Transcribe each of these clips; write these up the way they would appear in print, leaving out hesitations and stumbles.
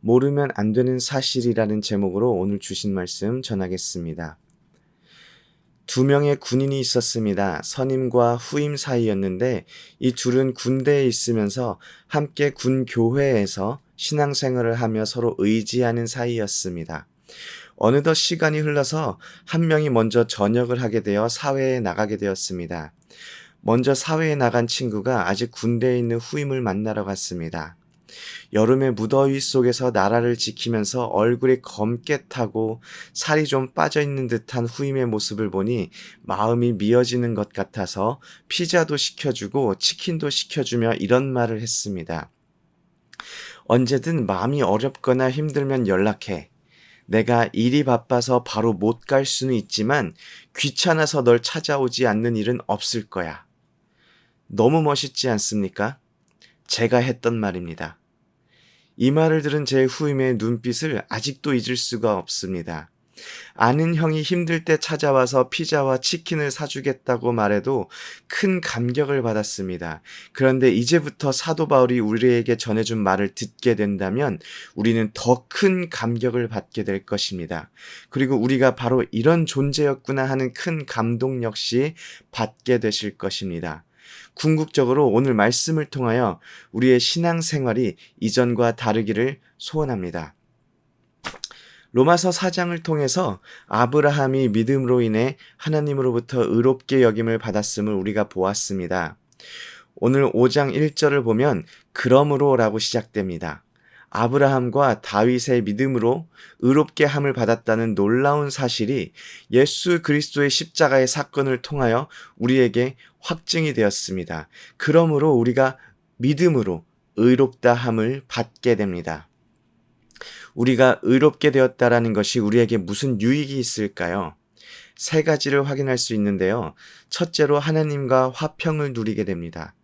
모르면 안 되는 사실이라는 제목으로 오늘 주신 말씀 전하겠습니다. 두 명의 군인이 있었습니다. 선임과 후임 사이였는데 이 둘은 군대에 있으면서 함께 군 교회에서 신앙생활을 하며 서로 의지하는 사이였습니다. 어느덧 시간이 흘러서 한 명이 먼저 전역을 하게 되어 사회에 나가게 되었습니다. 먼저 사회에 나간 친구가 아직 군대에 있는 후임을 만나러 갔습니다. 여름의 무더위 속에서 나라를 지키면서 얼굴이 검게 타고 살이 좀 빠져있는 듯한 후임의 모습을 보니 마음이 미어지는 것 같아서 피자도 시켜주고 치킨도 시켜주며 이런 말을 했습니다. 언제든 마음이 어렵거나 힘들면 연락해. 내가 일이 바빠서 바로 못 갈 수는 있지만 귀찮아서 널 찾아오지 않는 일은 없을 거야. 너무 멋있지 않습니까? 제가 했던 말입니다. 이 말을 들은 제 후임의 눈빛을 아직도 잊을 수가 없습니다. 아는 형이 힘들 때 찾아와서 피자와 치킨을 사주겠다고 말해도 큰 감격을 받았습니다. 그런데 이제부터 사도 바울이 우리에게 전해준 말을 듣게 된다면 우리는 더 큰 감격을 받게 될 것입니다. 그리고 우리가 바로 이런 존재였구나 하는 큰 감동 역시 받게 되실 것입니다. 궁극적으로 오늘 말씀을 통하여 우리의 신앙생활이 이전과 다르기를 소원합니다. 로마서 4장을 통해서 아브라함이 믿음으로 인해 하나님으로부터 의롭게 여김을 받았음을 우리가 보았습니다. 오늘 5장 1절을 보면 그러므로라고 시작됩니다. 아브라함과 다윗의 믿음으로 의롭게 함을 받았다는 놀라운 사실이 예수 그리스도의 십자가의 사건을 통하여 우리에게 확증이 되었습니다. 그러므로 우리가 믿음으로 의롭다 함을 받게 됩니다. 우리가 의롭게 되었다라는 것이 우리에게 무슨 유익이 있을까요? 세 가지를 확인할 수 있는데요. 첫째로 하나님과 화평을 누리게 됩니다.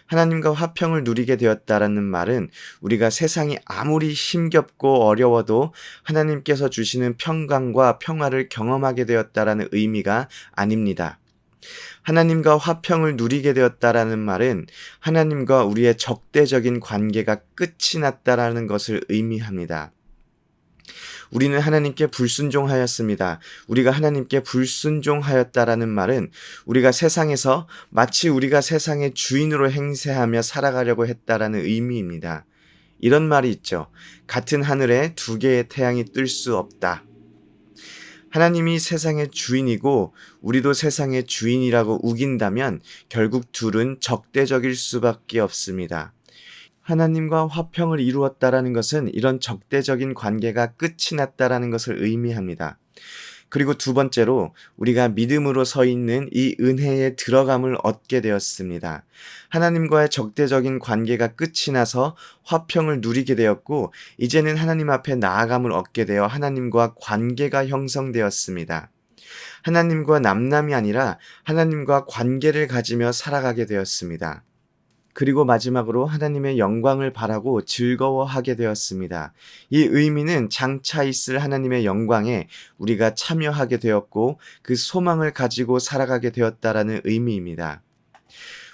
하나님과 화평을 누리게 되었다라는 말은 우리가 세상이 아무리 힘겹고 어려워도 하나님께서 주시는 평강과 평화를 경험하게 되었다라는 의미가 아닙니다. 하나님과 화평을 누리게 되었다라는 말은 하나님과 우리의 적대적인 관계가 끝이 났다라는 것을 의미합니다. 우리는 하나님께 불순종하였습니다. 우리가 하나님께 불순종하였다라는 말은 우리가 세상에서 마치 우리가 세상의 주인으로 행세하며 살아가려고 했다라는 의미입니다. 이런 말이 있죠. 같은 하늘에 두 개의 태양이 뜰 수 없다. 하나님이 세상의 주인이고 우리도 세상의 주인이라고 우긴다면 결국 둘은 적대적일 수밖에 없습니다. 하나님과 화평을 이루었다라는 것은 이런 적대적인 관계가 끝이 났다라는 것을 의미합니다. 그리고 두 번째로 우리가 믿음으로 서 있는 이 은혜에 들어감을 얻게 되었습니다. 하나님과의 적대적인 관계가 끝이 나서 화평을 누리게 되었고 이제는 하나님 앞에 나아감을 얻게 되어 하나님과 관계가 형성되었습니다. 하나님과 남남이 아니라 하나님과 관계를 가지며 살아가게 되었습니다. 그리고 마지막으로 하나님의 영광을 바라고 즐거워하게 되었습니다. 이 의미는 장차 있을 하나님의 영광에 우리가 참여하게 되었고 그 소망을 가지고 살아가게 되었다라는 의미입니다.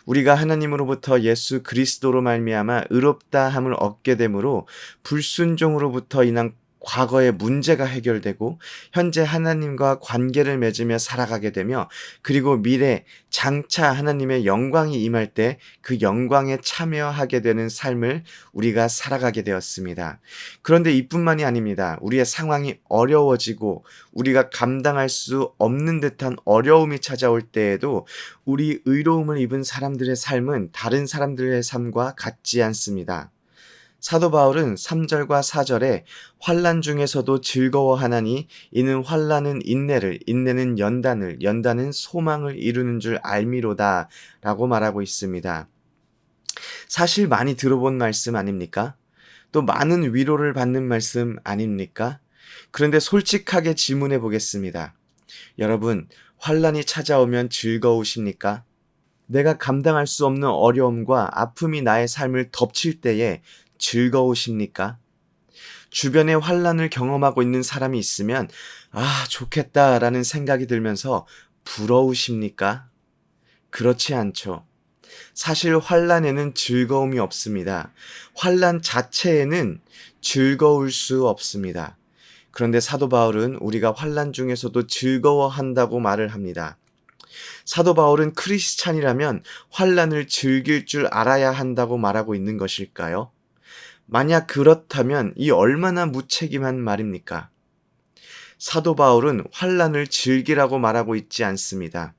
우리가 하나님으로부터 예수 그리스도로 말미암아 의롭다 함을 얻게 되므로 불순종으로부터 인한 과거의 문제가 해결되고 현재 하나님과 관계를 맺으며 살아가게 되며 그리고 미래 장차 하나님의 영광이 임할 때 그 영광에 참여하게 되는 삶을 우리가 살아가게 되었습니다. 그런데 이뿐만이 아닙니다. 우리의 상황이 어려워지고 우리가 감당할 수 없는 듯한 어려움이 찾아올 때에도 우리 의로움을 입은 사람들의 삶은 다른 사람들의 삶과 같지 않습니다. 사도 바울은 3절과 4절에 환난 중에서도 즐거워하나니 이는 환난은 인내를 인내는 연단을 연단은 소망을 이루는 줄 알미로다 라고 말하고 있습니다. 사실 많이 들어본 말씀 아닙니까? 또 많은 위로를 받는 말씀 아닙니까? 그런데 솔직하게 질문해 보겠습니다. 여러분, 환난이 찾아오면 즐거우십니까? 내가 감당할 수 없는 어려움과 아픔이 나의 삶을 덮칠 때에 즐거우십니까? 주변에 환난을 경험하고 있는 사람이 있으면 좋겠다라는 생각이 들면서 부러우십니까? 그렇지 않죠. 사실 환난에는 즐거움이 없습니다. 환난 자체에는 즐거울 수 없습니다. 그런데 사도 바울은 우리가 환난 중에서도 즐거워한다고 말을 합니다. 사도 바울은 크리스찬이라면 환난을 즐길 줄 알아야 한다고 말하고 있는 것일까요? 만약 그렇다면 이 얼마나 무책임한 말입니까? 사도 바울은 환난을 즐기라고 말하고 있지 않습니다.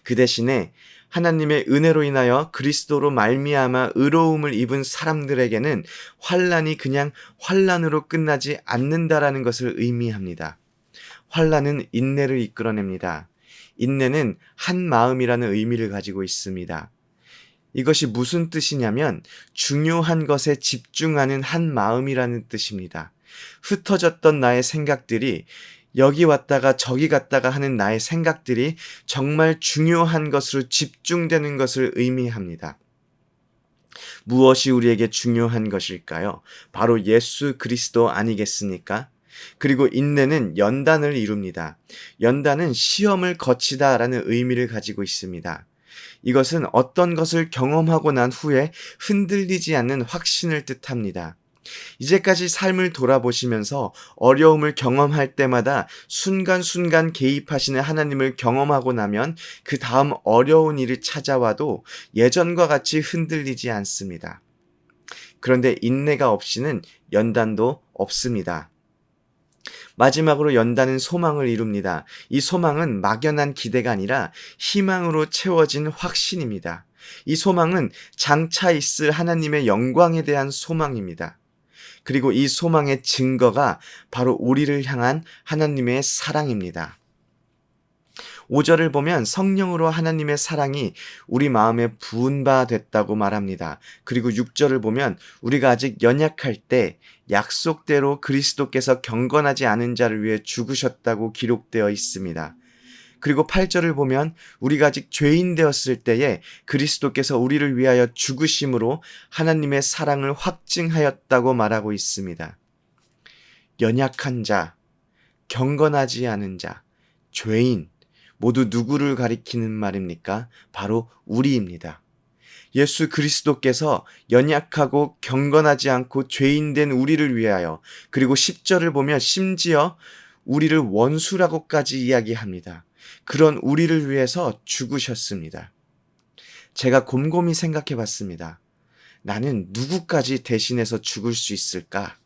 그 대신에 하나님의 은혜로 인하여 그리스도로 말미암아 의로움을 입은 사람들에게는 환난이 그냥 환난으로 끝나지 않는다라는 것을 의미합니다. 환난은 인내를 이끌어냅니다. 인내는 한 마음이라는 의미를 가지고 있습니다. 이것이 무슨 뜻이냐면 중요한 것에 집중하는 한 마음이라는 뜻입니다. 흩어졌던 나의 생각들이 여기 왔다가 저기 갔다가 하는 나의 생각들이 정말 중요한 것으로 집중되는 것을 의미합니다. 무엇이 우리에게 중요한 것일까요? 바로 예수 그리스도 아니겠습니까? 그리고 인내는 연단을 이룹니다. 연단은 시험을 거치다라는 의미를 가지고 있습니다. 이것은 어떤 것을 경험하고 난 후에 흔들리지 않는 확신을 뜻합니다. 이제까지 삶을 돌아보시면서 어려움을 경험할 때마다 순간순간 개입하시는 하나님을 경험하고 나면 그 다음 어려운 일이 찾아와도 예전과 같이 흔들리지 않습니다. 그런데 인내가 없이는 연단도 없습니다. 마지막으로 연단은 소망을 이룹니다. 이 소망은 막연한 기대가 아니라 희망으로 채워진 확신입니다. 이 소망은 장차 있을 하나님의 영광에 대한 소망입니다. 그리고 이 소망의 증거가 바로 우리를 향한 하나님의 사랑입니다. 5절을 보면 성령으로 하나님의 사랑이 우리 마음에 부은 바 됐다고 말합니다. 그리고 6절을 보면 우리가 아직 연약할 때 약속대로 그리스도께서 경건하지 않은 자를 위해 죽으셨다고 기록되어 있습니다. 그리고 8절을 보면 우리가 아직 죄인 되었을 때에 그리스도께서 우리를 위하여 죽으심으로 하나님의 사랑을 확증하였다고 말하고 있습니다. 연약한 자, 경건하지 않은 자, 죄인, 모두 누구를 가리키는 말입니까? 바로 우리입니다. 예수 그리스도께서 연약하고 경건하지 않고 죄인된 우리를 위하여, 그리고 10절을 보면 심지어 우리를 원수라고까지 이야기합니다. 그런 우리를 위해서 죽으셨습니다. 제가 곰곰이 생각해 봤습니다. 나는 누구까지 대신해서 죽을 수 있을까?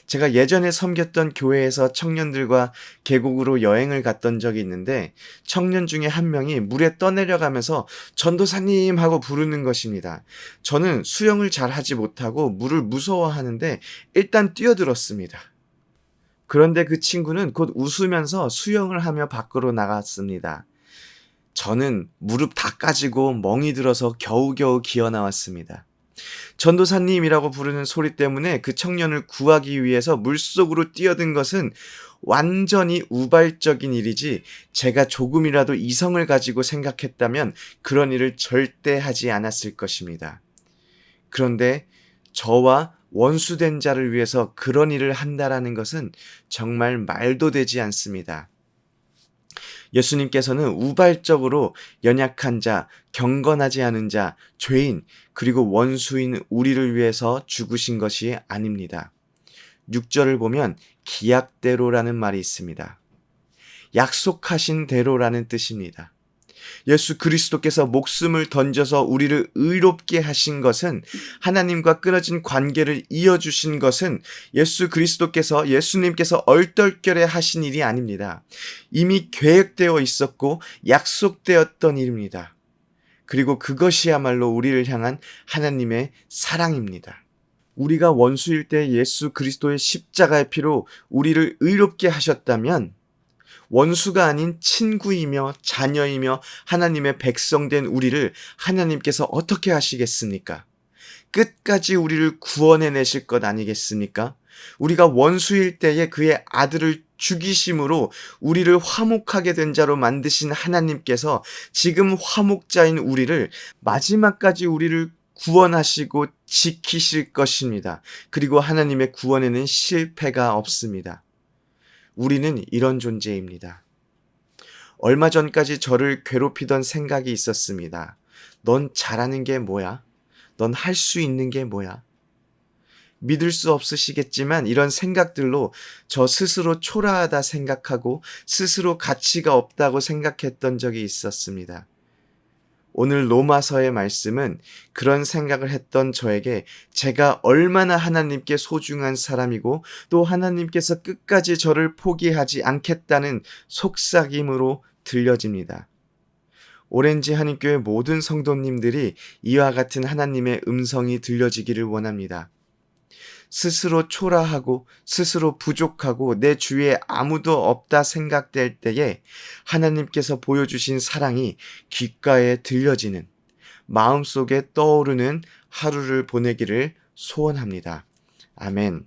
제가 예전에 섬겼던 교회에서 청년들과 계곡으로 여행을 갔던 적이 있는데 청년 중에 한 명이 물에 떠내려가면서 전도사님 하고 부르는 것입니다. 저는 수영을 잘 하지 못하고 물을 무서워하는데 일단 뛰어들었습니다. 그런데 그 친구는 곧 웃으면서 수영을 하며 밖으로 나갔습니다. 저는 무릎 다 까지고 멍이 들어서 겨우겨우 기어 나왔습니다. 전도사님이라고 부르는 소리 때문에 그 청년을 구하기 위해서 물속으로 뛰어든 것은 완전히 우발적인 일이지 제가 조금이라도 이성을 가지고 생각했다면 그런 일을 절대 하지 않았을 것입니다. 그런데 저와 원수된 자를 위해서 그런 일을 한다라는 것은 정말 말도 되지 않습니다. 예수님께서는 우발적으로 연약한 자, 경건하지 않은 자, 죄인, 그리고 원수인 우리를 위해서 죽으신 것이 아닙니다. 6절을 보면 기약대로라는 말이 있습니다. 약속하신 대로라는 뜻입니다. 예수 그리스도께서 목숨을 던져서 우리를 의롭게 하신 것은, 하나님과 끊어진 관계를 이어주신 것은 예수님께서 얼떨결에 하신 일이 아닙니다. 이미 계획되어 있었고 약속되었던 일입니다. 그리고 그것이야말로 우리를 향한 하나님의 사랑입니다. 우리가 원수일 때 예수 그리스도의 십자가의 피로 우리를 의롭게 하셨다면 원수가 아닌 친구이며 자녀이며 하나님의 백성된 우리를 하나님께서 어떻게 하시겠습니까? 끝까지 우리를 구원해내실 것 아니겠습니까? 우리가 원수일 때에 그의 아들을 죽이심으로 우리를 화목하게 된 자로 만드신 하나님께서 지금 화목자인 우리를 마지막까지 우리를 구원하시고 지키실 것입니다. 그리고 하나님의 구원에는 실패가 없습니다. 우리는 이런 존재입니다. 얼마 전까지 저를 괴롭히던 생각이 있었습니다. 넌 잘하는 게 뭐야? 넌 할 수 있는 게 뭐야? 믿을 수 없으시겠지만 이런 생각들로 저 스스로 초라하다 생각하고 스스로 가치가 없다고 생각했던 적이 있었습니다. 오늘 로마서의 말씀은 그런 생각을 했던 저에게 제가 얼마나 하나님께 소중한 사람이고 또 하나님께서 끝까지 저를 포기하지 않겠다는 속삭임으로 들려집니다. 오렌지 한인교회 모든 성도님들이 이와 같은 하나님의 음성이 들려지기를 원합니다. 스스로 초라하고 스스로 부족하고 내 주위에 아무도 없다 생각될 때에 하나님께서 보여주신 사랑이 귓가에 들려지는, 마음속에 떠오르는 하루를 보내기를 소원합니다. 아멘.